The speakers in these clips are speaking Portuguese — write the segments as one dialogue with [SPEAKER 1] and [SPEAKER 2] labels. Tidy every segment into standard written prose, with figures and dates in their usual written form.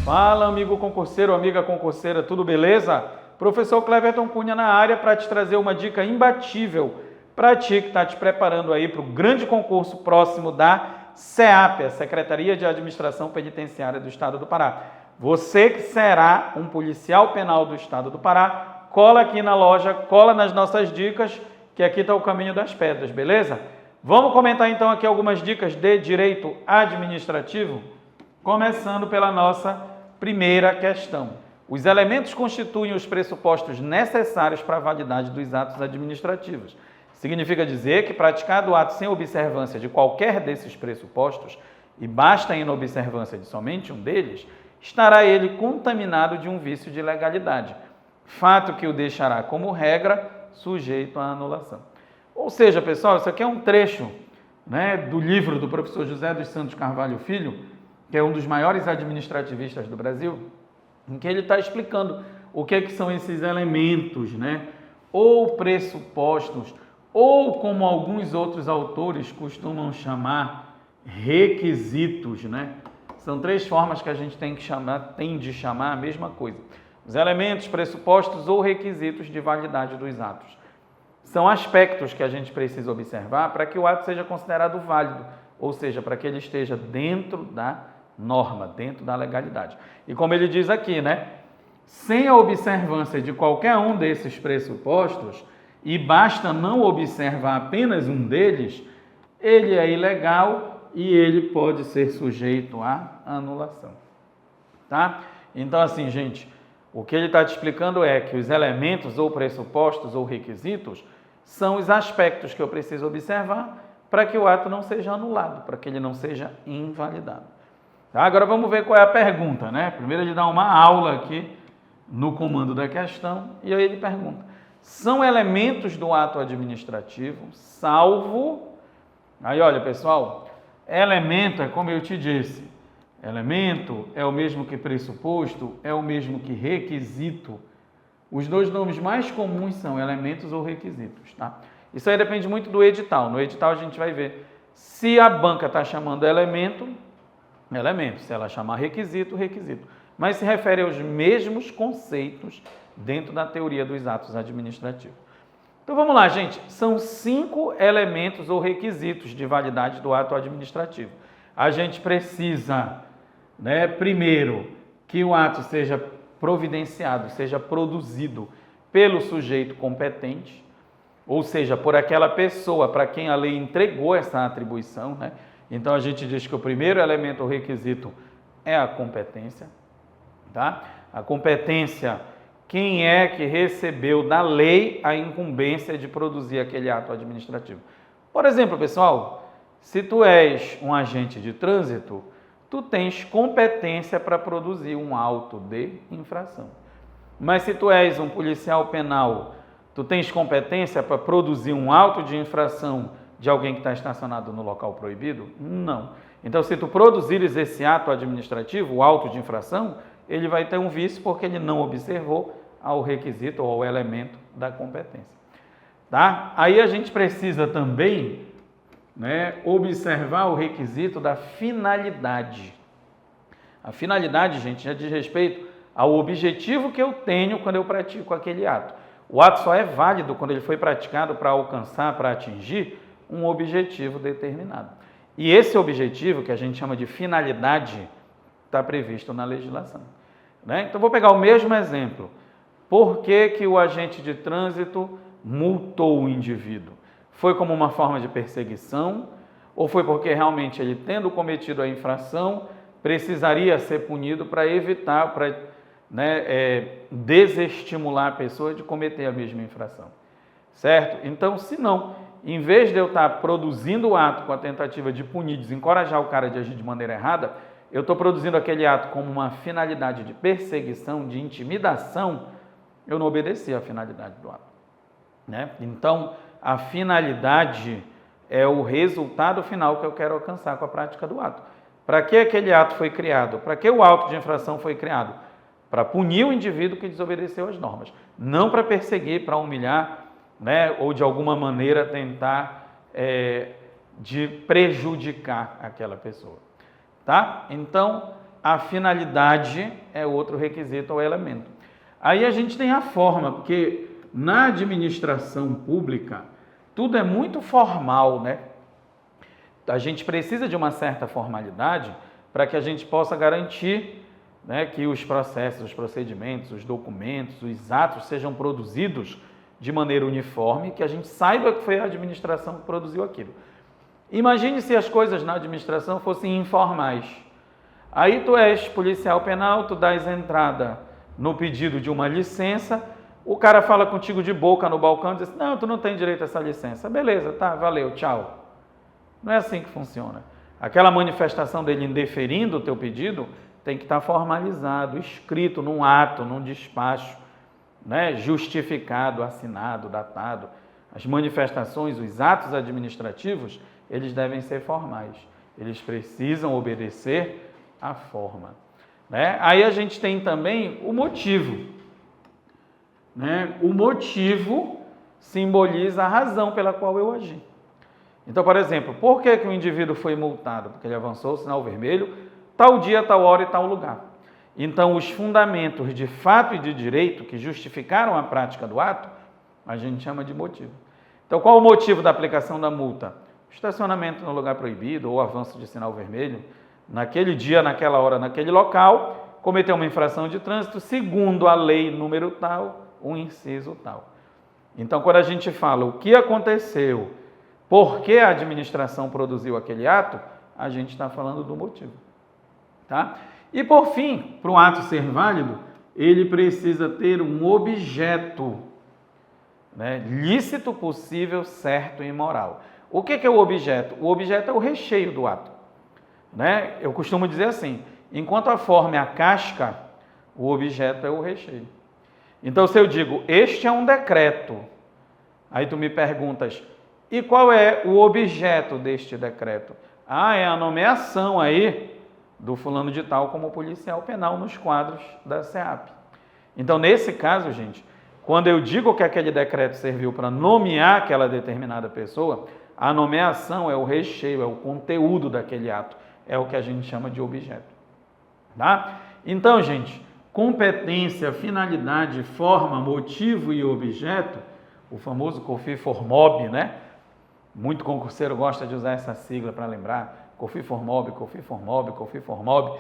[SPEAKER 1] Fala, amigo concurseiro, amiga concurseira, tudo beleza? Professor Cleverton Cunha na área para te trazer uma dica imbatível para ti que está te preparando aí para o grande concurso próximo da SEAP, a Secretaria de Administração Penitenciária do Estado do Pará. Você que será um policial penal do Estado do Pará, cola aqui na loja, cola nas nossas dicas, que aqui está o caminho das pedras, beleza? Vamos comentar então aqui algumas dicas de direito administrativo, começando pela nossa primeira questão. Os elementos constituem os pressupostos necessários para a validade dos atos administrativos. Significa dizer que, praticado o ato sem observância de qualquer desses pressupostos, e basta a inobservância de somente um deles, estará ele contaminado de um vício de legalidade, fato que o deixará, como regra, sujeito à anulação. Ou seja, pessoal, isso aqui é um trecho, do livro do professor José dos Santos Carvalho Filho, que é um dos maiores administrativistas do Brasil, em que ele está explicando o que são esses elementos, ou pressupostos, ou como alguns outros autores costumam chamar, requisitos, São três formas que a gente tem de chamar a mesma coisa. Os elementos, pressupostos ou requisitos de validade dos atos. São aspectos que a gente precisa observar para que o ato seja considerado válido, ou seja, para que ele esteja dentro da norma, dentro da legalidade. E como ele diz aqui, sem a observância de qualquer um desses pressupostos, e basta não observar apenas um deles, ele é ilegal e ele pode ser sujeito à anulação. Tá? Então, assim, gente, o que ele está te explicando é que os elementos ou pressupostos ou requisitos são os aspectos que eu preciso observar para que o ato não seja anulado, para que ele não seja invalidado. Tá? Agora vamos ver qual é a pergunta, Primeiro ele dá uma aula aqui no comando da questão e aí ele pergunta: são elementos do ato administrativo, salvo... Aí olha, pessoal, elemento é como eu te disse, elemento é o mesmo que pressuposto, é o mesmo que requisito. Os dois nomes mais comuns são elementos ou requisitos, tá? Isso aí depende muito do edital. No edital a gente vai ver se a banca está chamando elemento, se ela chamar requisito, requisito. Mas se refere aos mesmos conceitos dentro da teoria dos atos administrativos. Então vamos lá, gente. São 5 elementos ou requisitos de validade do ato administrativo. A gente precisa, primeiro, que o ato seja providenciado, seja produzido pelo sujeito competente, ou seja, por aquela pessoa para quem a lei entregou essa atribuição, Então a gente diz que o primeiro elemento ou requisito é a competência, tá? A competência, quem é que recebeu da lei a incumbência de produzir aquele ato administrativo? Por exemplo, pessoal, se tu és um agente de trânsito, tu tens competência para produzir um auto de infração. Mas se tu és um policial penal, tu tens competência para produzir um auto de infração de alguém que está estacionado no local proibido? Não. Então, se tu produzires esse ato administrativo, o auto de infração, ele vai ter um vício porque ele não observou ao requisito ou ao elemento da competência. Tá? Aí a gente precisa também observar o requisito da finalidade. A finalidade, gente, já diz respeito ao objetivo que eu tenho quando eu pratico aquele ato. O ato só é válido quando ele foi praticado para alcançar, para atingir um objetivo determinado. E esse objetivo, que a gente chama de finalidade, está previsto na legislação. Então, vou pegar o mesmo exemplo. Por que o agente de trânsito multou o indivíduo? Foi como uma forma de perseguição ou foi porque realmente ele, tendo cometido a infração, precisaria ser punido para evitar, para desestimular a pessoa de cometer a mesma infração? Certo? Então, se não, em vez de eu estar produzindo o ato com a tentativa de punir, desencorajar o cara de agir de maneira errada, eu estou produzindo aquele ato como uma finalidade de perseguição, de intimidação, eu não obedeci à finalidade do ato. Então, a finalidade é o resultado final que eu quero alcançar com a prática do ato. Para que aquele ato foi criado? Para que o auto de infração foi criado? Para punir o indivíduo que desobedeceu às normas. Não para perseguir, para humilhar, ou de alguma maneira tentar de prejudicar aquela pessoa. Tá? Então, a finalidade é outro requisito ou elemento. Aí a gente tem a forma, porque na administração pública tudo é muito formal, né? A gente precisa de uma certa formalidade para que a gente possa garantir, né, que os processos, os procedimentos, os documentos, os atos sejam produzidos de maneira uniforme, que a gente saiba que foi a administração que produziu aquilo. Imagine se as coisas na administração fossem informais. Aí tu és policial penal, tu dás entrada no pedido de uma licença, o cara fala contigo de boca no balcão e diz, não, tu não tem direito a essa licença. Beleza, tá, valeu, tchau. Não é assim que funciona. Aquela manifestação dele indeferindo o teu pedido tem que estar formalizado, escrito num ato, num despacho, né, justificado, assinado, datado. As manifestações, os atos administrativos, eles devem ser formais. Eles precisam obedecer à forma, né? Aí a gente tem também o motivo, né? O motivo simboliza a razão pela qual eu agi. Então, por exemplo, por que o indivíduo foi multado? Porque ele avançou o sinal vermelho, tal dia, tal hora e tal lugar. Então, os fundamentos de fato e de direito que justificaram a prática do ato, a gente chama de motivo. Então, qual o motivo da aplicação da multa? Estacionamento no lugar proibido ou avanço de sinal vermelho, naquele dia, naquela hora, naquele local, cometeu uma infração de trânsito, segundo a lei número tal, o inciso tal. Então, quando a gente fala o que aconteceu, por que a administração produziu aquele ato, a gente está falando do motivo. Tá? E por fim, para o ato ser válido, ele precisa ter um objeto, né, lícito, possível, certo e moral. O que é o objeto? O objeto é o recheio do ato, né? Eu costumo dizer assim, enquanto a forma é a casca, o objeto é o recheio. Então, se eu digo, este é um decreto, aí tu me perguntas, e qual é o objeto deste decreto? Ah, é a nomeação aí do fulano de tal como policial penal nos quadros da SEAP. Então, nesse caso, gente, quando eu digo que aquele decreto serviu para nomear aquela determinada pessoa, a nomeação é o recheio, é o conteúdo daquele ato, é o que a gente chama de objeto. Tá? Então, gente, competência, finalidade, forma, motivo e objeto, o famoso COFI-FORMOB, né? Muito concurseiro gosta de usar essa sigla para lembrar, COFI-FORMOB, COFI-FORMOB, COFI-FORMOB,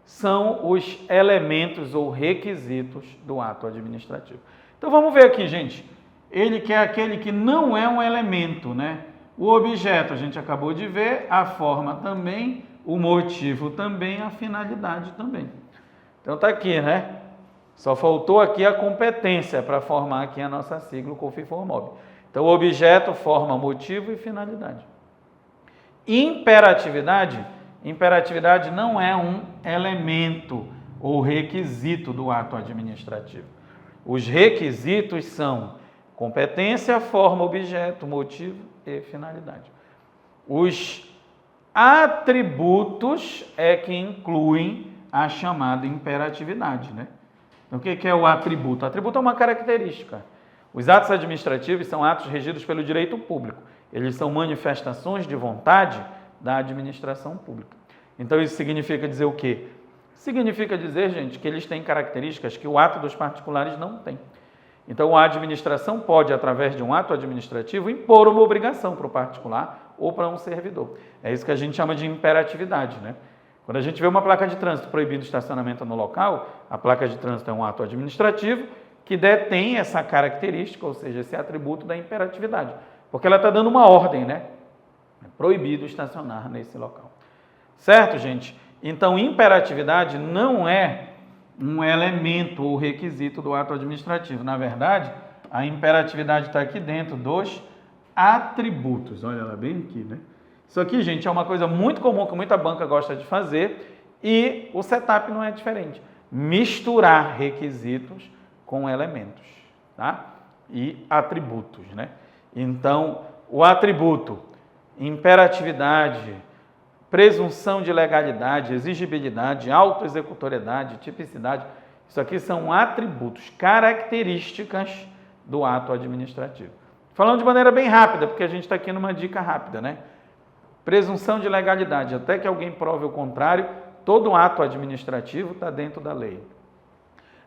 [SPEAKER 1] são os elementos ou requisitos do ato administrativo. Então vamos ver aqui, gente, ele que é aquele que não é um elemento, né? O objeto a gente acabou de ver, a forma também, o motivo também, a finalidade também. Então tá aqui, né? Só faltou aqui a competência para formar aqui a nossa sigla, o COFI-FORMOB. Então, objeto, forma, motivo e finalidade. Imperatividade. Imperatividade não é um elemento ou requisito do ato administrativo. Os requisitos são competência, forma, objeto, motivo e finalidade. Os atributos é que incluem a chamada imperatividade, né? Então, o que é o atributo? O atributo é uma característica. Os atos administrativos são atos regidos pelo direito público. Eles são manifestações de vontade da administração pública. Então, isso significa dizer o quê? Significa dizer, gente, que eles têm características que o ato dos particulares não tem. Então, a administração pode, através de um ato administrativo, impor uma obrigação para o particular ou para um servidor. É isso que a gente chama de imperatividade, né? Quando a gente vê uma placa de trânsito proibindo estacionamento no local, a placa de trânsito é um ato administrativo que detém essa característica, ou seja, esse atributo da imperatividade, porque ela está dando uma ordem, né? É proibido estacionar nesse local. Certo, gente? Então, imperatividade não é um elemento ou requisito do ato administrativo. Na verdade, a imperatividade está aqui dentro dos atributos. Olha ela bem aqui, né? Isso aqui, gente, é uma coisa muito comum que muita banca gosta de fazer e o setup não é diferente. Misturar requisitos com elementos, tá? E atributos, né? Então, o atributo, imperatividade, presunção de legalidade, exigibilidade, autoexecutoriedade, tipicidade, isso aqui são atributos, características do ato administrativo. Falando de maneira bem rápida, porque a gente está aqui numa dica rápida, né? Presunção de legalidade, até que alguém prove o contrário, todo ato administrativo está dentro da lei.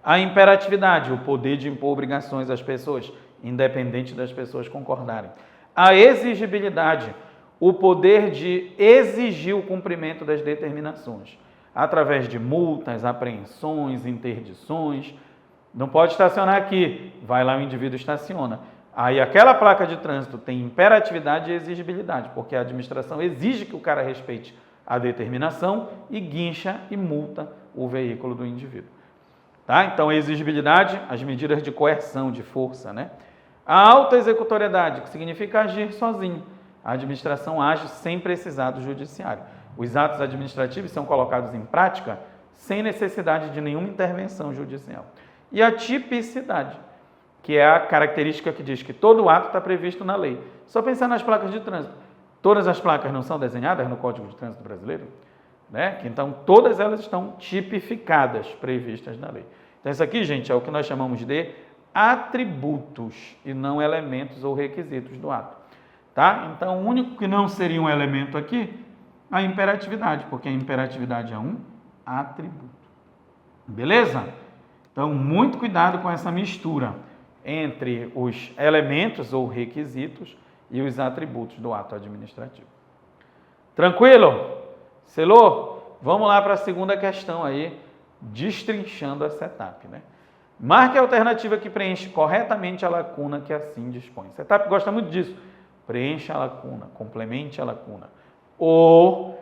[SPEAKER 1] A imperatividade, o poder de impor obrigações às pessoas, independente das pessoas concordarem. A exigibilidade, o poder de exigir o cumprimento das determinações, através de multas, apreensões, interdições. Não pode estacionar aqui, vai lá o indivíduo estaciona. Aí aquela placa de trânsito tem imperatividade e exigibilidade, porque a administração exige que o cara respeite a determinação e guincha e multa o veículo do indivíduo. Tá? Então, a exigibilidade, as medidas de coerção, de força, né? A autoexecutoriedade, que significa agir sozinho. A administração age sem precisar do judiciário. Os atos administrativos são colocados em prática sem necessidade de nenhuma intervenção judicial. E a tipicidade, que é a característica que diz que todo ato está previsto na lei. Só pensar nas placas de trânsito. Todas as placas não são desenhadas no Código de Trânsito Brasileiro? Né? Então, todas elas estão tipificadas, previstas na lei. Então, isso aqui, gente, é o que nós chamamos de atributos e não elementos ou requisitos do ato. Tá? Então, o único que não seria um elemento aqui, a imperatividade, porque a imperatividade é um atributo. Beleza? Então, muito cuidado com essa mistura entre os elementos ou requisitos e os atributos do ato administrativo. Tranquilo? Selou? Vamos lá para a segunda questão aí, destrinchando a CETAP, né? Marque a alternativa que preenche corretamente a lacuna que assim dispõe. CETAP gosta muito disso. Preencha a lacuna, complemente a lacuna. Ou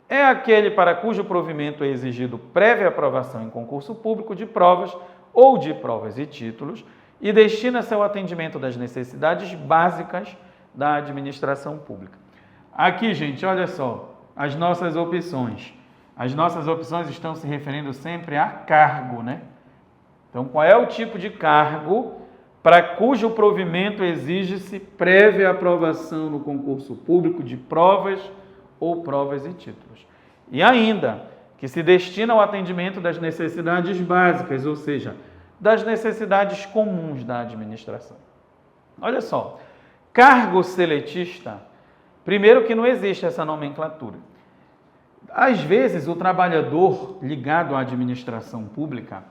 [SPEAKER 1] é aquele para cujo provimento é exigido prévia aprovação em concurso público de provas ou de provas e títulos e destina-se ao atendimento das necessidades básicas da administração pública. Aqui, gente, olha só, as nossas opções. As nossas opções estão se referindo sempre a cargo, né? Então, qual é o tipo de cargo para cujo provimento exige-se prévia aprovação no concurso público de provas ou provas e títulos? E ainda, que se destina ao atendimento das necessidades básicas, ou seja, das necessidades comuns da administração. Olha só, cargo seletista, primeiro que não existe essa nomenclatura. Às vezes, o trabalhador ligado à administração pública,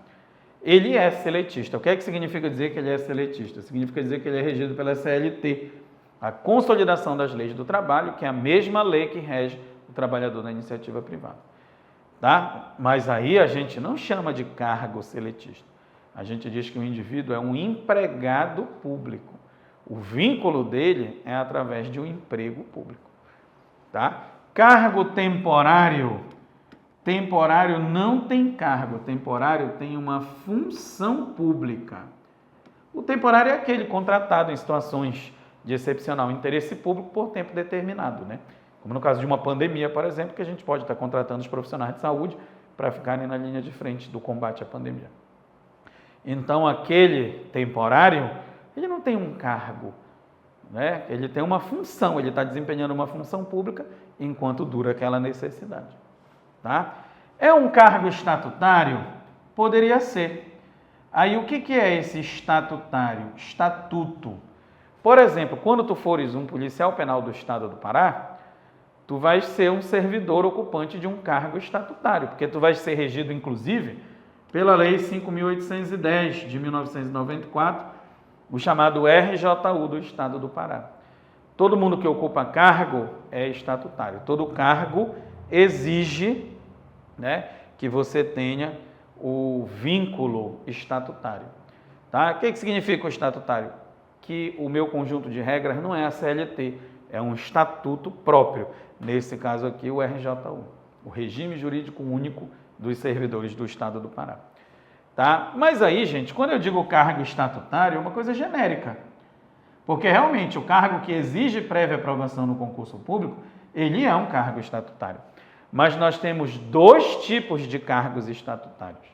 [SPEAKER 1] ele é seletista. O que é que significa dizer que ele é seletista? Significa dizer que ele é regido pela CLT, a Consolidação das Leis do Trabalho, que é a mesma lei que rege o trabalhador na iniciativa privada. Tá? Mas aí a gente não chama de cargo seletista. A gente diz que o indivíduo é um empregado público. O vínculo dele é através de um emprego público. Tá? Cargo temporário. Temporário não tem cargo, temporário tem uma função pública. O temporário é aquele contratado em situações de excepcional interesse público por tempo determinado, né? Como no caso de uma pandemia, por exemplo, que a gente pode estar contratando os profissionais de saúde para ficarem na linha de frente do combate à pandemia. Então, aquele temporário, ele não tem um cargo, né? Ele tem uma função, ele está desempenhando uma função pública enquanto dura aquela necessidade. Tá? É um cargo estatutário? Poderia ser. Aí o que é esse estatutário? Estatuto. Por exemplo, quando tu fores um policial penal do estado do Pará, tu vais ser um servidor ocupante de um cargo estatutário, porque tu vais ser regido, inclusive, pela Lei 5.810 de 1994, o chamado RJU do estado do Pará. Todo mundo que ocupa cargo é estatutário. Todo cargo exige, né, que você tenha o vínculo estatutário. Tá? O que significa o estatutário? Que o meu conjunto de regras não é a CLT, é um estatuto próprio. Nesse caso aqui, o RJU, o Regime Jurídico Único dos Servidores do Estado do Pará. Tá? Mas aí, gente, quando eu digo cargo estatutário, é uma coisa genérica. Porque realmente o cargo que exige prévia aprovação no concurso público, ele é um cargo estatutário. Mas nós temos dois tipos de cargos estatutários,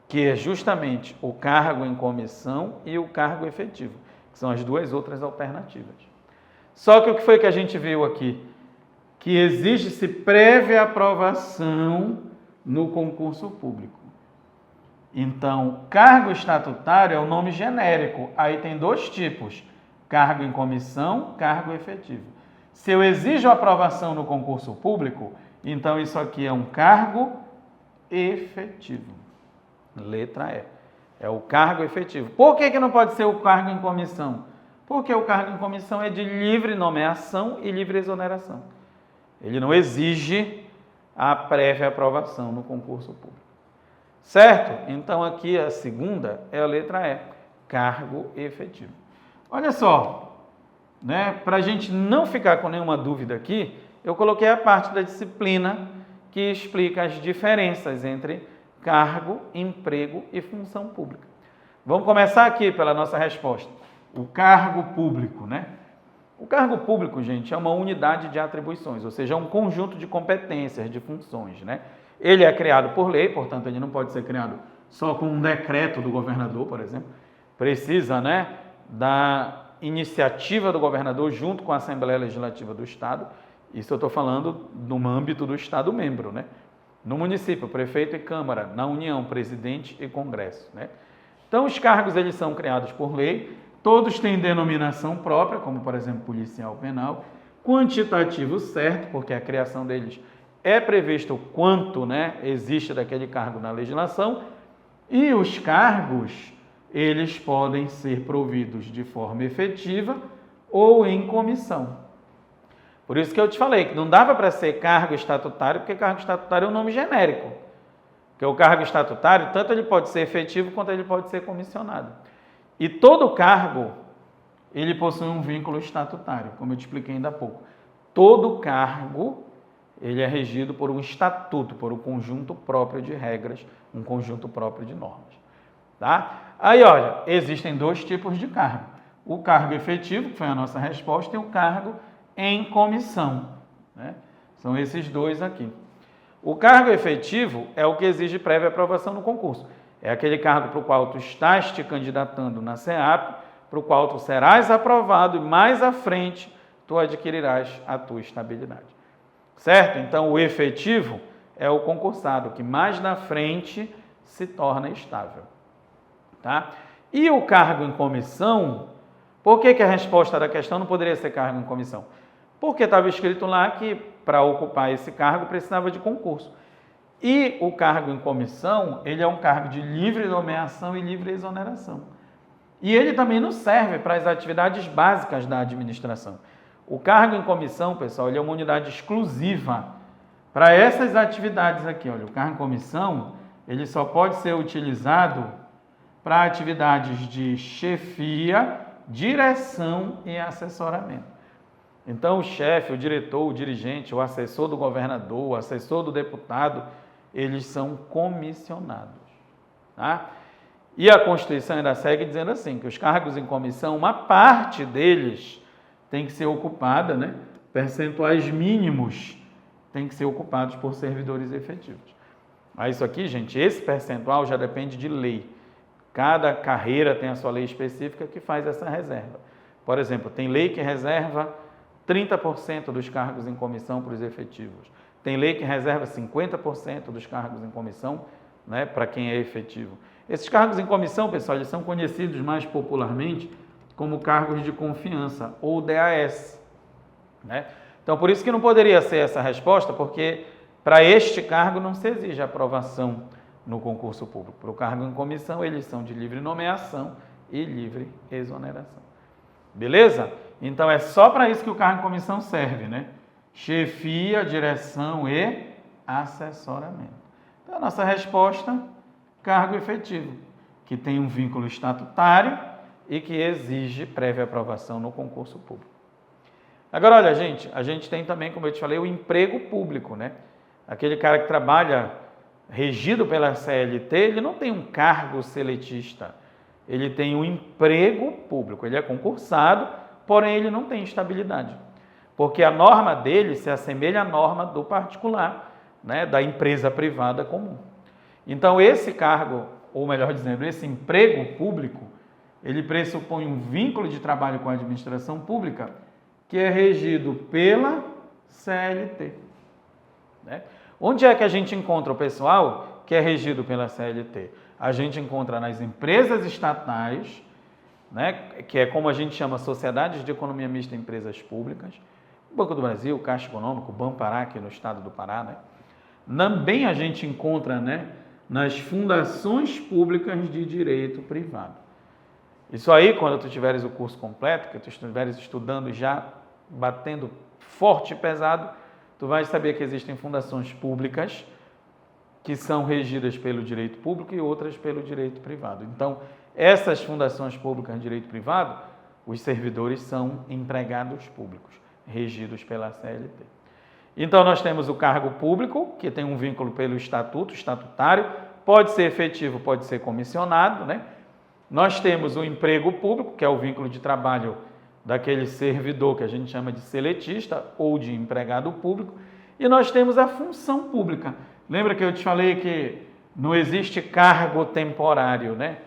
[SPEAKER 1] que é justamente o cargo em comissão e o cargo efetivo, que são as duas outras alternativas. Só que o que foi que a gente viu aqui? Que exige-se prévia aprovação no concurso público. Então, cargo estatutário é o nome genérico, aí tem dois tipos, cargo em comissão, cargo efetivo. Se eu exijo aprovação no concurso público, Então, isso aqui é um cargo efetivo. Letra E. É o cargo efetivo. Por que não pode ser o cargo em comissão? Porque o cargo em comissão é de livre nomeação e livre exoneração. Ele não exige a prévia aprovação no concurso público. Certo? Então, aqui a segunda é a letra E, cargo efetivo. Olha só, né? Para a gente não ficar com nenhuma dúvida aqui, eu coloquei a parte da disciplina que explica as diferenças entre cargo, emprego e função pública. Vamos começar aqui pela nossa resposta. O cargo público, né? O cargo público, gente, é uma unidade de atribuições, ou seja, é um conjunto de competências, de funções, né? Ele é criado por lei, portanto, ele não pode ser criado só com um decreto do governador, por exemplo. Precisa, né, da iniciativa do governador junto com a Assembleia Legislativa do Estado. Isso eu estou falando no âmbito do Estado membro, né? No município, prefeito e Câmara, na União, presidente e Congresso, né? Então, os cargos, eles são criados por lei, todos têm denominação própria, como, por exemplo, policial penal, quantitativo certo, porque a criação deles é previsto o quanto, né, existe daquele cargo na legislação, e os cargos, eles podem ser providos de forma efetiva ou em comissão. Por isso que eu te falei que não dava para ser cargo estatutário, porque cargo estatutário é um nome genérico. Porque o cargo estatutário, tanto ele pode ser efetivo, quanto ele pode ser comissionado. E todo cargo, ele possui um vínculo estatutário, como eu te expliquei ainda há pouco. Todo cargo, ele é regido por um estatuto, por um conjunto próprio de regras, um conjunto próprio de normas. Tá? Aí, olha, existem dois tipos de cargo. O cargo efetivo, que foi a nossa resposta, e o cargo em comissão, né? São esses dois aqui. O cargo efetivo é o que exige prévia aprovação no concurso. É aquele cargo para o qual tu estás te candidatando na SEAP, para o qual tu serás aprovado e mais à frente tu adquirirás a tua estabilidade. Certo? Então, o efetivo é o concursado que mais na frente se torna estável. Tá? E o cargo em comissão, por que a resposta da questão não poderia ser cargo em comissão? Porque estava escrito lá que para ocupar esse cargo precisava de concurso. E o cargo em comissão, ele é um cargo de livre nomeação e livre exoneração. E ele também não serve para as atividades básicas da administração. O cargo em comissão, pessoal, ele é uma unidade exclusiva para essas atividades aqui. Olha, o cargo em comissão, ele só pode ser utilizado para atividades de chefia, direção e assessoramento. Então, o chefe, o diretor, o dirigente, o assessor do governador, o assessor do deputado, eles são comissionados. Tá? E a Constituição ainda segue dizendo assim, que os cargos em comissão, uma parte deles tem que ser ocupada, né? Percentuais mínimos tem que ser ocupados por servidores efetivos. Mas isso aqui, gente, esse percentual já depende de lei. Cada carreira tem a sua lei específica que faz essa reserva. Por exemplo, tem lei que reserva 30% dos cargos em comissão para os efetivos. Tem lei que reserva 50% dos cargos em comissão, né, para quem é efetivo. Esses cargos em comissão, pessoal, eles são conhecidos mais popularmente como cargos de confiança, ou DAS. Né? Então, por isso que não poderia ser essa resposta, porque para este cargo não se exige aprovação no concurso público. Para o cargo em comissão, eles são de livre nomeação e livre exoneração. Beleza? Então, é só para isso que o cargo em comissão serve, né? Chefia, direção e assessoramento. Então, a nossa resposta, cargo efetivo, que tem um vínculo estatutário e que exige prévia aprovação no concurso público. Agora, olha, gente, a gente tem também, como eu te falei, o emprego público, né? Aquele cara que trabalha regido pela CLT, ele não tem um cargo seletista, ele tem um emprego público, ele é concursado, porém ele não tem estabilidade, porque a norma dele se assemelha à norma do particular, né, da empresa privada comum. Então, esse cargo, ou melhor dizendo, esse emprego público, ele pressupõe um vínculo de trabalho com a administração pública que é regido pela CLT. Né? Onde é que a gente encontra o pessoal que é regido pela CLT? A gente encontra nas empresas estatais, né, que é como a gente chama sociedades de economia mista empresas públicas, Banco do Brasil, Caixa Econômica, Banpará, aqui no estado do Pará, né? Também a gente encontra, né, nas fundações públicas de direito privado. Isso aí, quando tu tiveres o curso completo, que tu estiveres estudando já, batendo forte e pesado, tu vais saber que existem fundações públicas que são regidas pelo direito público e outras pelo direito privado. Então, essas fundações públicas de direito privado, os servidores são empregados públicos, regidos pela CLT. Então, nós temos o cargo público, que tem um vínculo pelo estatuto, estatutário, pode ser efetivo, pode ser comissionado, né? Nós temos o emprego público, que é o vínculo de trabalho daquele servidor que a gente chama de seletista ou de empregado público, e nós temos a função pública. Lembra que eu te falei que não existe cargo temporário, né?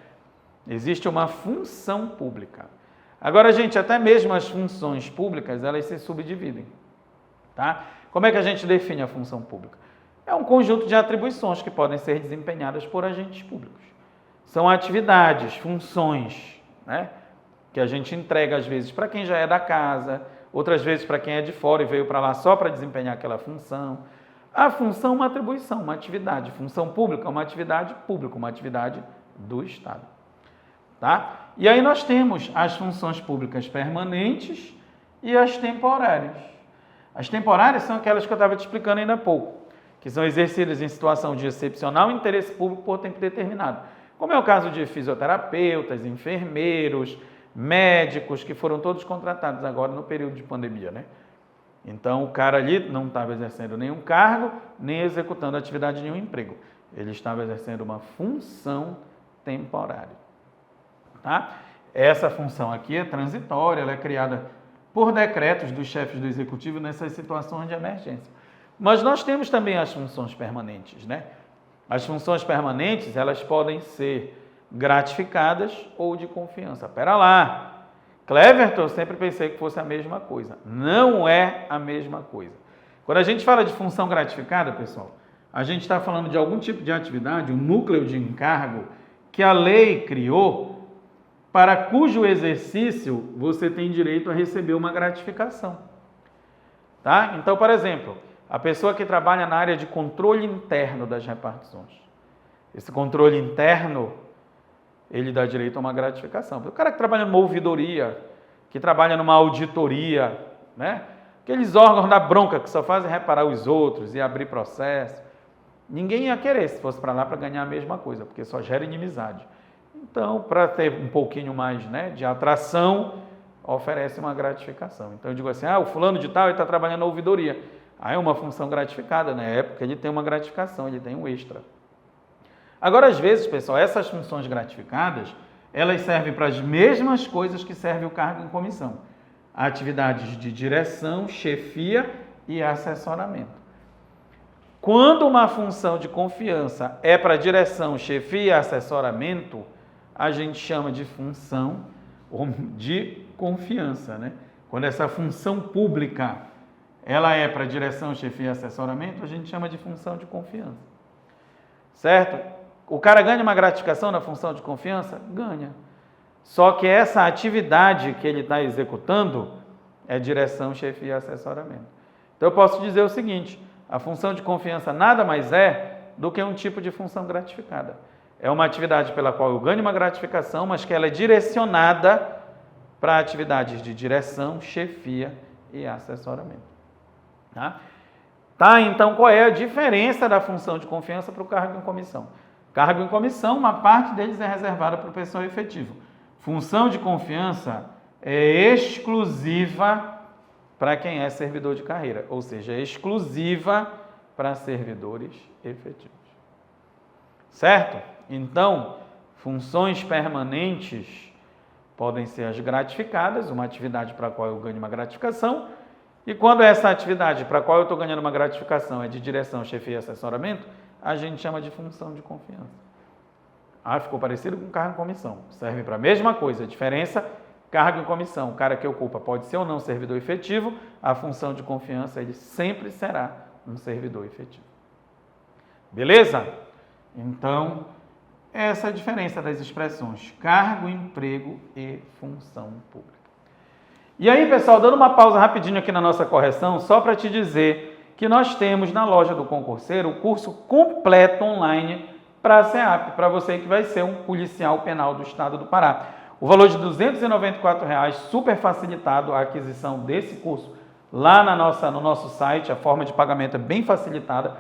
[SPEAKER 1] Existe uma função pública. Agora, gente, até mesmo as funções públicas, elas se subdividem, tá? Como é que a gente define a função pública? É um conjunto de atribuições que podem ser desempenhadas por agentes públicos. São atividades, funções, né, que a gente entrega às vezes para quem já é da casa, outras vezes para quem é de fora e veio para lá só para desempenhar aquela função. A função é uma atribuição, uma atividade. Função pública é uma atividade pública, uma atividade do Estado. Tá? E aí nós temos as funções públicas permanentes e as temporárias. As temporárias são aquelas que eu estava te explicando ainda há pouco, que são exercidas em situação de excepcional interesse público por tempo determinado. Como é o caso de fisioterapeutas, enfermeiros, médicos, que foram todos contratados agora no período de pandemia, né? Então, o cara ali não estava exercendo nenhum cargo, nem executando atividade de nenhum emprego. Ele estava exercendo uma função temporária. Tá? Essa função aqui é transitória, ela é criada por decretos dos chefes do executivo nessas situações de emergência. Mas nós temos também as funções permanentes, né? As funções permanentes, elas podem ser gratificadas ou de confiança. Pera lá, Cleverton, eu sempre pensei que fosse a mesma coisa. Não é a mesma coisa. Quando a gente fala de função gratificada, pessoal, a gente está falando de algum tipo de atividade, um núcleo de encargo que a lei criou para cujo exercício você tem direito a receber uma gratificação. Tá? Então, por exemplo, a pessoa que trabalha na área de controle interno das repartições. Esse controle interno, ele dá direito a uma gratificação. O cara que trabalha numa ouvidoria, que trabalha numa auditoria, né? Aqueles órgãos da bronca que só fazem reparar os outros e abrir processo. Ninguém ia querer se fosse para lá para ganhar a mesma coisa, porque só gera inimizade. Então, para ter um pouquinho mais, né, de atração, oferece uma gratificação. Então, eu digo assim, o fulano de tal está trabalhando na ouvidoria. Aí é uma função gratificada, né? É porque ele tem uma gratificação, ele tem um extra. Agora, às vezes, pessoal, essas funções gratificadas, elas servem para as mesmas coisas que serve o cargo em comissão. Atividades de direção, chefia e assessoramento. Quando uma função de confiança é para direção, chefia e assessoramento, a gente chama de função de confiança, né? Quando essa função pública ela é para direção, chefia e assessoramento, a gente chama de função de confiança. Certo? O cara ganha uma gratificação na função de confiança? Ganha. Só que essa atividade que ele está executando é direção, chefia e assessoramento. Então eu posso dizer o seguinte, a função de confiança nada mais é do que um tipo de função gratificada. É uma atividade pela qual eu ganho uma gratificação, mas que ela é direcionada para atividades de direção, chefia e assessoramento. Tá? Então, qual é a diferença da função de confiança para o cargo em comissão? Cargo em comissão, uma parte deles é reservada para o pessoal efetivo. Função de confiança é exclusiva para quem é servidor de carreira, ou seja, é exclusiva para servidores efetivos. Certo? Então, funções permanentes podem ser as gratificadas, uma atividade para a qual eu ganho uma gratificação, e quando essa atividade para a qual eu estou ganhando uma gratificação é de direção, chefia e assessoramento, a gente chama de função de confiança. Ficou parecido com cargo em comissão. Serve para a mesma coisa. A diferença, cargo em comissão, o cara que ocupa pode ser ou não servidor efetivo, a função de confiança ele sempre será um servidor efetivo. Beleza? Então, essa é a diferença das expressões cargo, emprego e função pública. E aí, pessoal, dando uma pausa rapidinho aqui na nossa correção, só para te dizer que nós temos na loja do Concurseiro o curso completo online para a SEAP, para você que vai ser um policial penal do estado do Pará. O valor de R$ 294, super facilitado a aquisição desse curso lá no nosso site, a forma de pagamento é bem facilitada.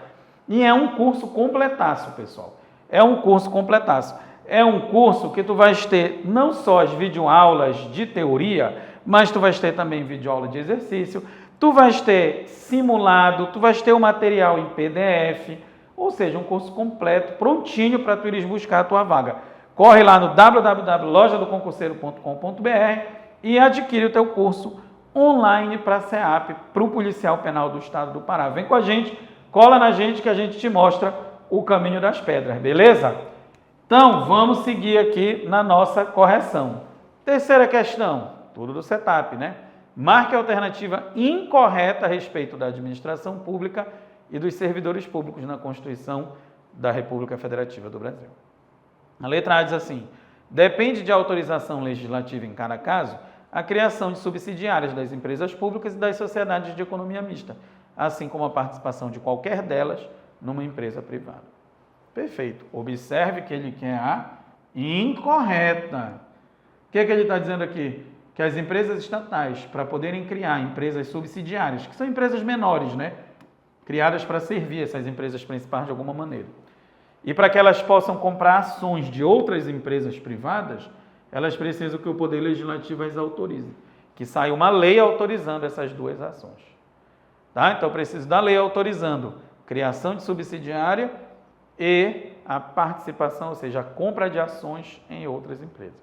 [SPEAKER 1] E é um curso completaço, pessoal. É um curso completaço. É um curso que tu vais ter não só as videoaulas de teoria, mas tu vais ter também videoaula de exercício, tu vais ter simulado, tu vais ter o material em PDF, ou seja, um curso completo, prontinho para tu ires buscar a tua vaga. Corre lá no www.lojadoconcurseiro.com.br e adquire o teu curso online para a SEAP, para o policial penal do estado do Pará. Vem com a gente, cola na gente que a gente te mostra o caminho das pedras, beleza? Então, vamos seguir aqui na nossa correção. Terceira questão, tudo do setup, né? Marque a alternativa incorreta a respeito da administração pública e dos servidores públicos na Constituição da República Federativa do Brasil. A letra A diz assim: depende de autorização legislativa em cada caso a criação de subsidiárias das empresas públicas e das sociedades de economia mista, assim como a participação de qualquer delas numa empresa privada. Perfeito. Observe que ele quer a incorreta. O que ele está dizendo aqui? Que as empresas estatais, para poderem criar empresas subsidiárias, que são empresas menores, né? Criadas para servir essas empresas principais de alguma maneira. E para que elas possam comprar ações de outras empresas privadas, elas precisam que o Poder Legislativo as autorize. Que saia uma lei autorizando essas duas ações. Tá? Então, eu preciso da lei autorizando criação de subsidiária e a participação, ou seja, a compra de ações em outras empresas.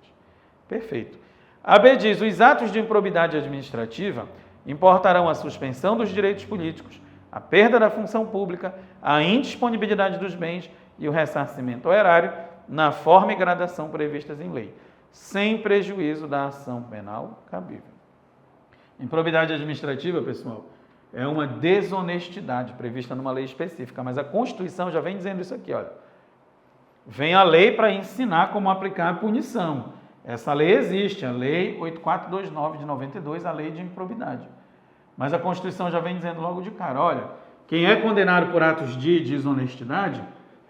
[SPEAKER 1] Perfeito. A B diz: os atos de improbidade administrativa importarão a suspensão dos direitos políticos, a perda da função pública, a indisponibilidade dos bens e o ressarcimento ao erário na forma e gradação previstas em lei, sem prejuízo da ação penal cabível. Improbidade administrativa, pessoal, é uma desonestidade prevista numa lei específica, mas a Constituição já vem dizendo isso aqui, olha. Vem a lei para ensinar como aplicar a punição. Essa lei existe, a Lei 8429 de 92, a lei de improbidade. Mas a Constituição já vem dizendo logo de cara, olha, quem é condenado por atos de desonestidade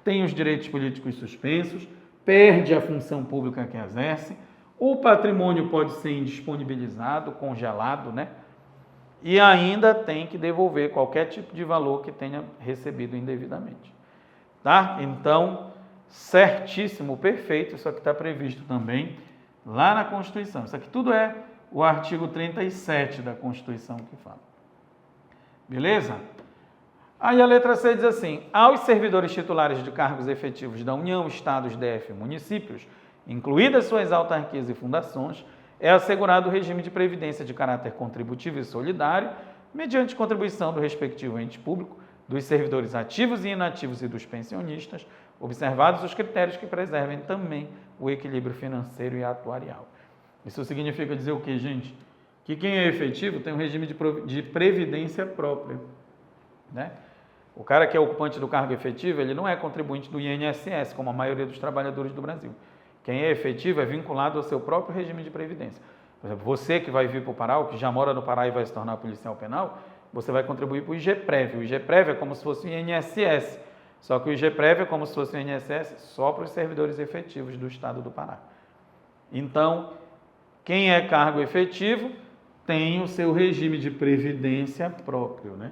[SPEAKER 1] tem os direitos políticos suspensos, perde a função pública que exerce, o patrimônio pode ser indisponibilizado, congelado, né? E ainda tem que devolver qualquer tipo de valor que tenha recebido indevidamente. Tá? Então, certíssimo, perfeito, isso aqui está previsto também lá na Constituição. Isso aqui tudo é o artigo 37 da Constituição que fala. Beleza? Aí a letra C diz assim: aos servidores titulares de cargos efetivos da União, Estados, DF e municípios, incluídas suas autarquias e fundações, é assegurado o regime de previdência de caráter contributivo e solidário, mediante contribuição do respectivo ente público, dos servidores ativos e inativos e dos pensionistas, observados os critérios que preservem também o equilíbrio financeiro e atuarial. Isso significa dizer o quê, gente? Que quem é efetivo tem um regime de previdência própria, né? O cara que é ocupante do cargo efetivo, ele não é contribuinte do INSS, como a maioria dos trabalhadores do Brasil. Quem é efetivo é vinculado ao seu próprio regime de previdência. Por exemplo, você que vai vir para o Pará, ou que já mora no Pará e vai se tornar policial penal, você vai contribuir para o IGPREV. O IGPREV é como se fosse o INSS, só que o IGPREV é como se fosse o INSS só para os servidores efetivos do estado do Pará. Então, quem é cargo efetivo tem o seu regime de previdência próprio, né?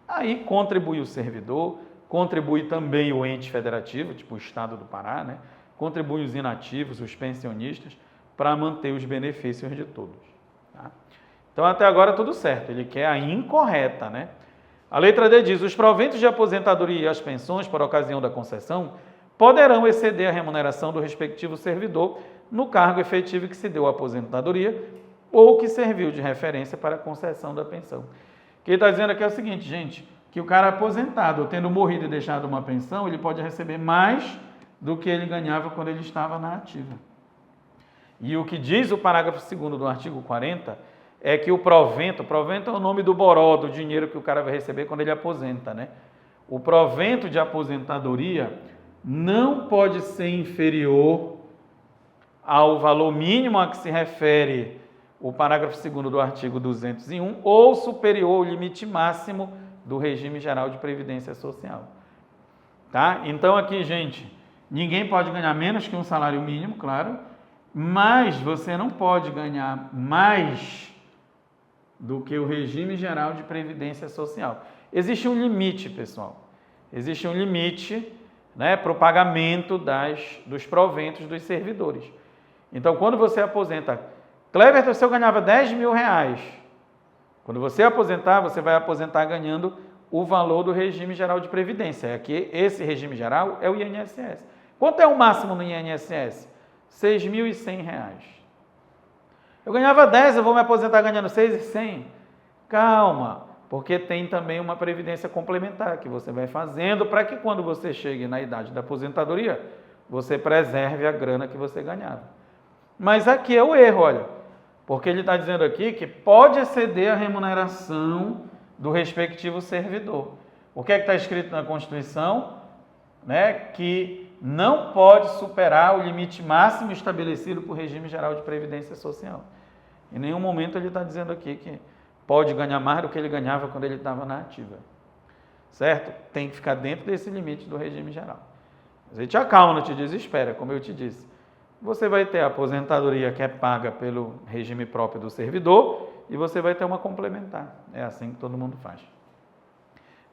[SPEAKER 1] Aí contribui o servidor, contribui também o ente federativo, tipo o estado do Pará, né? Contribui os inativos, os pensionistas, para manter os benefícios de todos. Tá? Então, até agora tudo certo, ele quer a incorreta, né? A letra D diz: os proventos de aposentadoria e as pensões por ocasião da concessão poderão exceder a remuneração do respectivo servidor no cargo efetivo que se deu a aposentadoria ou que serviu de referência para a concessão da pensão. O que ele está dizendo aqui é o seguinte, gente, que o cara aposentado, tendo morrido e deixado uma pensão, ele pode receber mais do que ele ganhava quando ele estava na ativa. E o que diz o parágrafo 2º do artigo 40 é que o provento é o nome do boró, do dinheiro que o cara vai receber quando ele aposenta, né? O provento de aposentadoria não pode ser inferior ao valor mínimo a que se refere o parágrafo 2º do artigo 201 ou superior ao limite máximo do regime geral de previdência social. Tá? Então aqui, gente, ninguém pode ganhar menos que um salário mínimo, claro, mas você não pode ganhar mais do que o regime geral de previdência social. Existe um limite, pessoal. Existe um limite, né, para o pagamento dos proventos dos servidores. Então, quando você aposenta... Cleverton, se eu ganhava 10 mil reais, quando você aposentar, você vai aposentar ganhando o valor do regime geral de previdência. Aqui, esse regime geral é o INSS. Quanto é o máximo no INSS? R$ 6.100. Eu ganhava 10, eu vou me aposentar ganhando 6.100? Calma, porque tem também uma previdência complementar que você vai fazendo para que quando você chegue na idade da aposentadoria, você preserve a grana que você ganhava. Mas aqui é o erro, olha, porque ele está dizendo aqui que pode exceder a remuneração do respectivo servidor. O que é que está escrito na Constituição? Né? Que não pode superar o limite máximo estabelecido por regime geral de previdência social. Em nenhum momento ele está dizendo aqui que pode ganhar mais do que ele ganhava quando ele estava na ativa. Certo? Tem que ficar dentro desse limite do regime geral. Mas ele te acalma, não te desespera, como eu te disse. Você vai ter a aposentadoria que é paga pelo regime próprio do servidor e você vai ter uma complementar. É assim que todo mundo faz.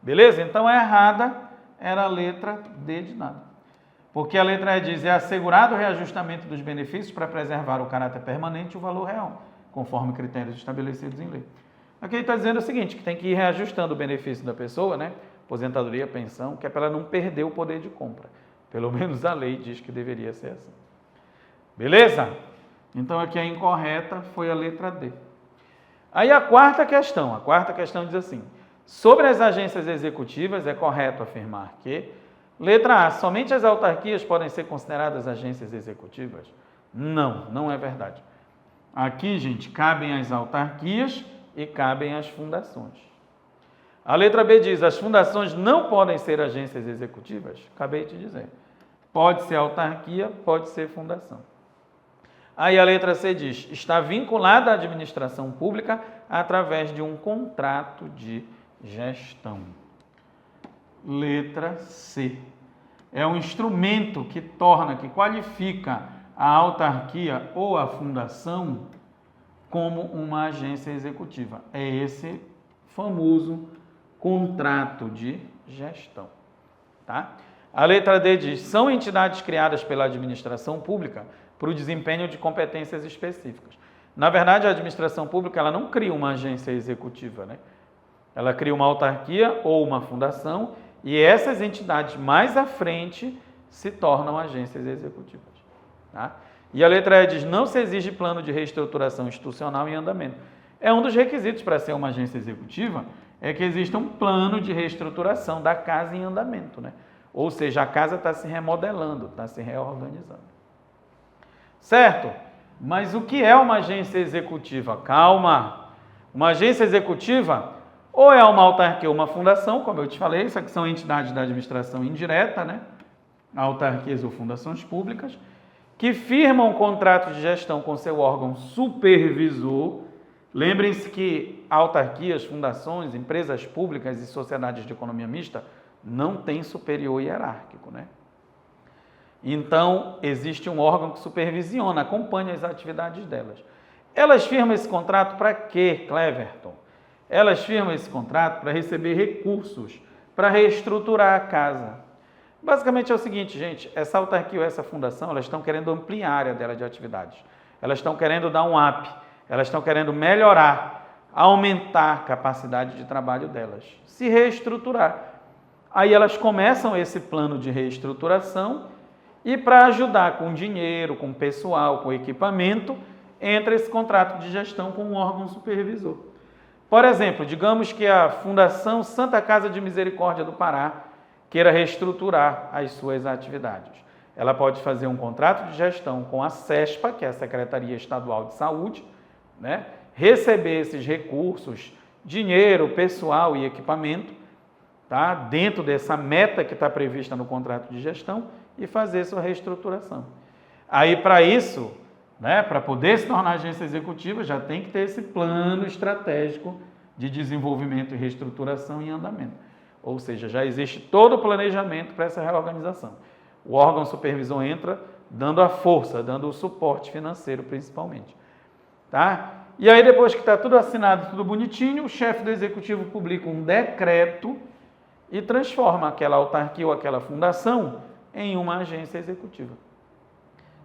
[SPEAKER 1] Beleza? Então a errada era a letra D de nada. Porque a letra E diz, é assegurado o reajustamento dos benefícios para preservar o caráter permanente e o valor real, conforme critérios estabelecidos em lei. Aqui ele está dizendo o seguinte, que tem que ir reajustando o benefício da pessoa, né? Aposentadoria, pensão, que é para ela não perder o poder de compra. Pelo menos a lei diz que deveria ser assim. Beleza? Então aqui a incorreta foi a letra D. Aí a quarta questão diz assim, sobre as agências executivas é correto afirmar que, letra A, somente as autarquias podem ser consideradas agências executivas? Não, não é verdade. Aqui, gente, cabem as autarquias e cabem as fundações. A letra B diz, as fundações não podem ser agências executivas? Acabei de dizer. Pode ser autarquia, pode ser fundação. Aí a letra C diz, está vinculada à administração pública através de um contrato de gestão. Letra C. É um instrumento que qualifica a autarquia ou a fundação como uma agência executiva. É esse famoso contrato de gestão. Tá? A letra D diz, são entidades criadas pela administração pública para o desempenho de competências específicas. Na verdade, a administração pública ela não cria uma agência executiva, né? Ela cria uma autarquia ou uma fundação e essas entidades mais à frente se tornam agências executivas. Tá? E a letra E diz, não se exige plano de reestruturação institucional em andamento. É um dos requisitos para ser uma agência executiva, é que exista um plano de reestruturação da casa em andamento, né? Ou seja, a casa está se remodelando, está se reorganizando. Certo? Mas o que é uma agência executiva? Calma! Uma agência executiva ou é uma autarquia ou uma fundação, como eu te falei, isso aqui são entidades da administração indireta, né? Autarquias ou fundações públicas, que firmam um contrato de gestão com seu órgão supervisor. Lembrem-se que autarquias, fundações, empresas públicas e sociedades de economia mista não têm superior hierárquico, né? Então, existe um órgão que supervisiona, acompanha as atividades delas. Elas firmam esse contrato para quê, Cleverton? Elas firmam esse contrato para receber recursos, para reestruturar a casa. Basicamente é o seguinte, gente, essa autarquia ou essa fundação, elas estão querendo ampliar a área dela de atividades. Elas estão querendo dar um up, elas estão querendo melhorar, aumentar a capacidade de trabalho delas, se reestruturar. Aí elas começam esse plano de reestruturação e para ajudar com dinheiro, com pessoal, com equipamento, entra esse contrato de gestão com um órgão supervisor. Por exemplo, digamos que a Fundação Santa Casa de Misericórdia do Pará queira reestruturar as suas atividades. Ela pode fazer um contrato de gestão com a SESPA, que é a Secretaria Estadual de Saúde, né? Receber esses recursos, dinheiro, pessoal e equipamento, tá? Dentro dessa meta que está prevista no contrato de gestão e fazer sua reestruturação. Aí, para isso, né, para poder se tornar agência executiva, já tem que ter esse plano estratégico de desenvolvimento e reestruturação em andamento. Ou seja, já existe todo o planejamento para essa reorganização. O órgão supervisor entra dando a força, dando o suporte financeiro principalmente. Tá? E aí depois que está tudo assinado, tudo bonitinho, o chefe do executivo publica um decreto e transforma aquela autarquia ou aquela fundação em uma agência executiva.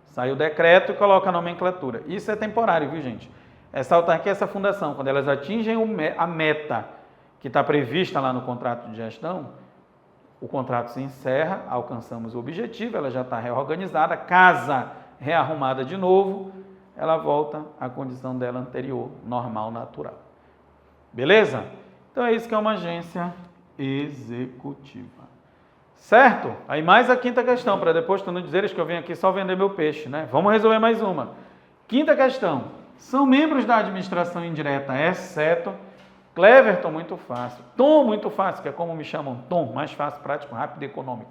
[SPEAKER 1] Sai o decreto e coloca a nomenclatura. Isso é temporário, viu, gente? Essa autarquia, essa fundação, quando elas atingem a meta que está prevista lá no contrato de gestão, o contrato se encerra, alcançamos o objetivo, ela já está reorganizada, casa rearrumada de novo, ela volta à condição dela anterior, normal, natural. Beleza? Então é isso que é uma agência executiva. Certo? Aí mais a quinta questão, para depois tu não dizeres que eu venho aqui só vender meu peixe, né? Vamos resolver mais uma. Quinta questão. São membros da administração indireta, exceto Cleverton, muito fácil. Tom, muito fácil, que é como me chamam, Tom, mais fácil, prático, rápido e econômico.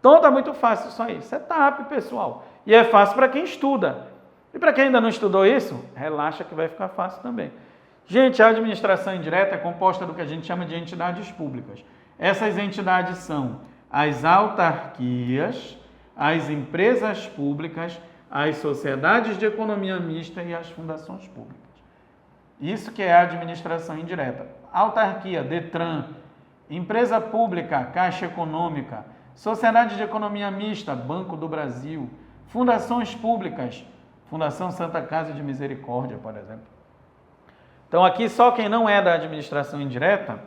[SPEAKER 1] Tom tá muito fácil isso aí. Setup, pessoal. E é fácil para quem estuda. E para quem ainda não estudou isso, relaxa que vai ficar fácil também. Gente, a administração indireta é composta do que a gente chama de entidades públicas. Essas entidades são as autarquias, as empresas públicas, as sociedades de economia mista e as fundações públicas. Isso que é a administração indireta. Autarquia, Detran, empresa pública, Caixa Econômica, sociedade de economia mista, Banco do Brasil, fundações públicas, Fundação Santa Casa de Misericórdia, por exemplo. Então aqui só quem não é da administração indireta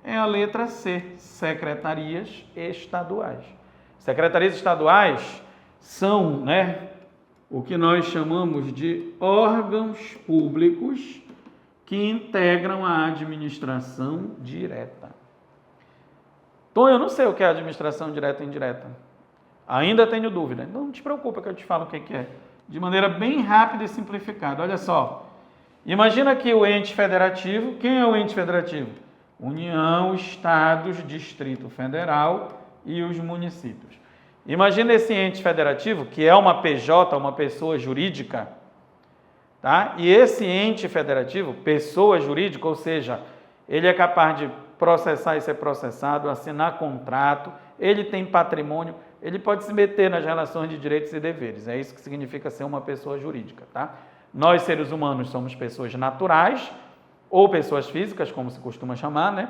[SPEAKER 1] é a letra C, secretarias estaduais. Secretarias estaduais são, né, o que nós chamamos de órgãos públicos que integram a administração direta. Então, eu não sei o que é administração direta e indireta. Ainda tenho dúvida. Então, não te preocupa que eu te falo o que é. De maneira bem rápida e simplificada. Olha só. Imagina que o ente federativo, quem é o ente federativo? União, Estados, Distrito Federal e os municípios. Imagina esse ente federativo, que é uma PJ, uma pessoa jurídica, tá? E esse ente federativo, pessoa jurídica, ou seja, ele é capaz de processar e ser processado, assinar contrato, ele tem patrimônio, ele pode se meter nas relações de direitos e deveres. É isso que significa ser uma pessoa jurídica, tá? Nós, seres humanos, somos pessoas naturais ou pessoas físicas, como se costuma chamar, né?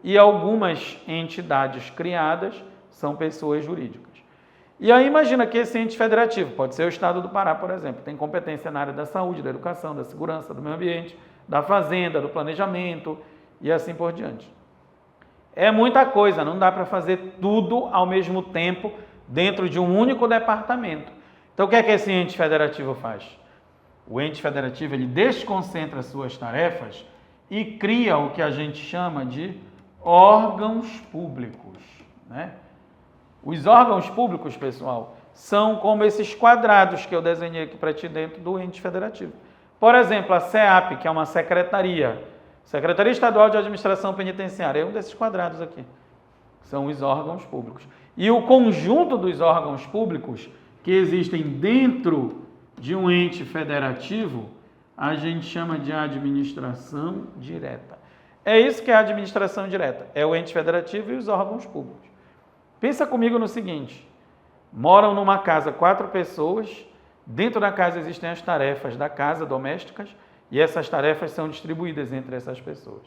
[SPEAKER 1] E algumas entidades criadas são pessoas jurídicas. E aí imagina que esse ente federativo, pode ser o Estado do Pará, por exemplo, tem competência na área da saúde, da educação, da segurança, do meio ambiente, da fazenda, do planejamento e assim por diante. É muita coisa, não dá para fazer tudo ao mesmo tempo dentro de um único departamento. Então o que é que esse ente federativo faz? O ente federativo ele desconcentra suas tarefas e cria o que a gente chama de órgãos públicos, né? Os órgãos públicos, pessoal, são como esses quadrados que eu desenhei aqui para ti dentro do ente federativo. Por exemplo, a SEAP, que é uma secretaria, Secretaria Estadual de Administração Penitenciária, é um desses quadrados aqui. São os órgãos públicos. E o conjunto dos órgãos públicos que existem dentro de um ente federativo, a gente chama de administração direta. É isso que é a administração direta, é o ente federativo e os órgãos públicos. Pensa comigo no seguinte, moram numa casa 4 pessoas, dentro da casa existem as tarefas da casa domésticas e essas tarefas são distribuídas entre essas pessoas.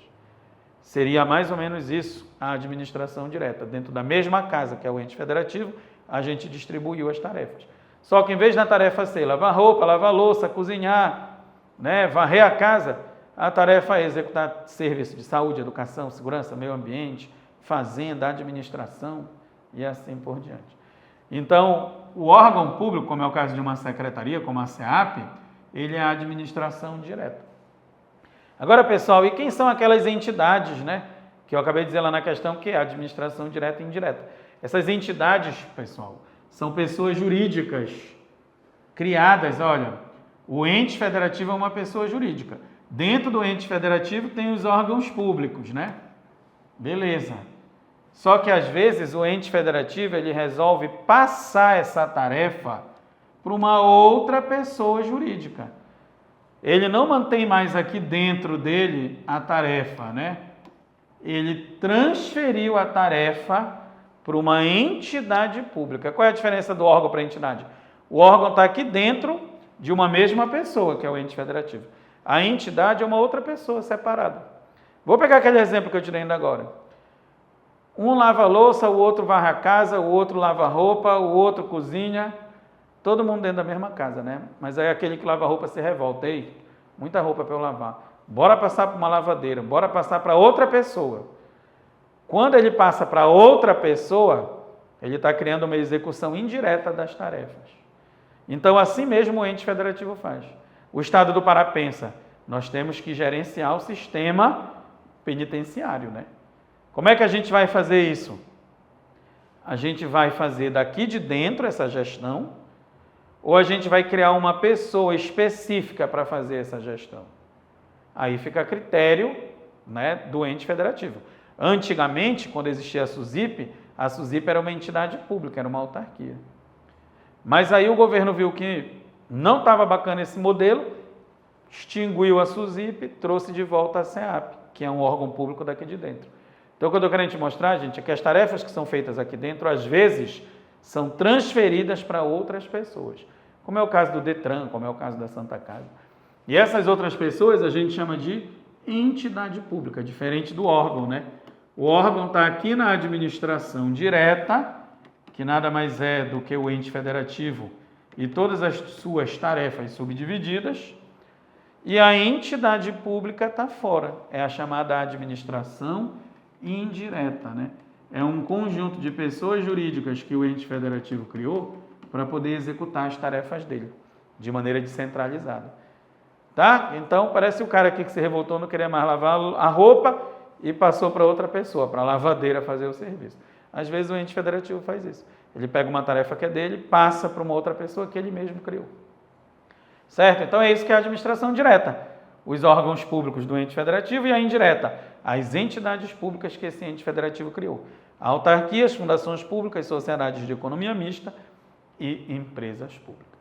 [SPEAKER 1] Seria mais ou menos isso a administração direta. Dentro da mesma casa, que é o ente federativo, a gente distribuiu as tarefas. Só que em vez da tarefa ser lavar roupa, lavar louça, cozinhar, né, varrer a casa, a tarefa é executar serviço de saúde, educação, segurança, meio ambiente, fazenda, administração e assim por diante. Então, o órgão público, como é o caso de uma secretaria, como a SEAP, ele é a administração direta. Agora, pessoal, e quem são aquelas entidades, né, que eu acabei de dizer lá na questão, que é a administração direta e indireta? Essas entidades, pessoal, são pessoas jurídicas criadas, olha, o ente federativo é uma pessoa jurídica. Dentro do ente federativo tem os órgãos públicos, né? Beleza. Só que às vezes o ente federativo ele resolve passar essa tarefa para uma outra pessoa jurídica. Ele não mantém mais aqui dentro dele a tarefa, né? Ele transferiu a tarefa para uma entidade pública. Qual é a diferença do órgão para a entidade? O órgão está aqui dentro de uma mesma pessoa, que é o ente federativo. A entidade é uma outra pessoa separada. Vou pegar aquele exemplo que eu tirei ainda agora. Um lava a louça, o outro varre a casa, o outro lava a roupa, o outro cozinha. Todo mundo dentro da mesma casa, né? Mas aí aquele que lava a roupa se revolta. Ei, muita roupa para eu lavar. Bora passar para uma lavadeira, bora passar para outra pessoa. Quando ele passa para outra pessoa, ele está criando uma execução indireta das tarefas. Então, assim mesmo o ente federativo faz. O Estado do Pará pensa, nós temos que gerenciar o sistema penitenciário, né? Como é que a gente vai fazer isso? A gente vai fazer daqui de dentro essa gestão, ou a gente vai criar uma pessoa específica para fazer essa gestão? Aí fica a critério, né, do ente federativo. Antigamente, quando existia a SUSIP era uma entidade pública, era uma autarquia. Mas aí o governo viu que não estava bacana esse modelo, extinguiu a SUSIP, trouxe de volta a SEAP, que é um órgão público daqui de dentro. Então, o que eu quero te mostrar, gente, é que as tarefas que são feitas aqui dentro, às vezes, são transferidas para outras pessoas, como é o caso do Detran, como é o caso da Santa Casa. E essas outras pessoas a gente chama de entidade pública, diferente do órgão, né? O órgão está aqui na administração direta, que nada mais é do que o ente federativo e todas as suas tarefas subdivididas, e a entidade pública está fora, é a chamada administração indireta, né? É um conjunto de pessoas jurídicas que o ente federativo criou para poder executar as tarefas dele, de maneira descentralizada. Tá? Então, parece o cara aqui que se revoltou, não queria mais lavar a roupa e passou para outra pessoa, para a lavadeira fazer o serviço. Às vezes o ente federativo faz isso. Ele pega uma tarefa que é dele, passa para uma outra pessoa que ele mesmo criou. Certo? Então é isso que é a administração direta. Os órgãos públicos do ente federativo e a indireta, as entidades públicas que esse ente federativo criou. Autarquias, fundações públicas, sociedades de economia mista e empresas públicas.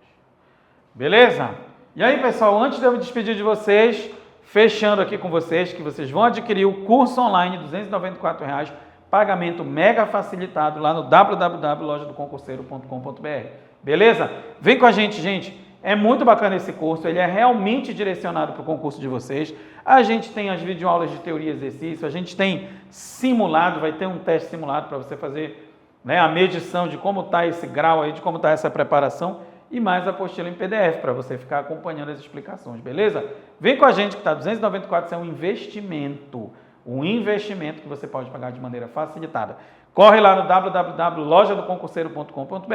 [SPEAKER 1] Beleza? E aí, pessoal, antes de eu me despedir de vocês, fechando aqui com vocês, que vocês vão adquirir o curso online, R$ 294, pagamento mega facilitado lá no www.lojadoconcurseiro.com.br. Beleza? Vem com a gente, gente. É muito bacana esse curso, ele é realmente direcionado para o concurso de vocês. A gente tem as videoaulas de teoria e exercício, a gente tem simulado, vai ter um teste simulado para você fazer, né, a medição de como está esse grau aí, de como está essa preparação, e mais a apostila em PDF para você ficar acompanhando as explicações, beleza? Vem com a gente que está 294, isso é um investimento que você pode pagar de maneira facilitada. Corre lá no www.lojadoconcurseiro.com.br,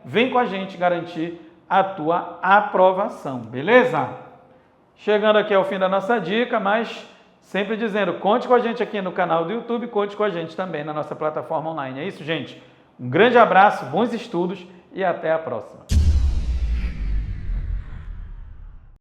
[SPEAKER 1] vem com a gente garantir a tua aprovação, beleza? Chegando aqui ao fim da nossa dica, mas sempre dizendo, conte com a gente aqui no canal do YouTube, conte com a gente também na nossa plataforma online. É isso, gente? Um grande abraço, bons estudos e até a próxima.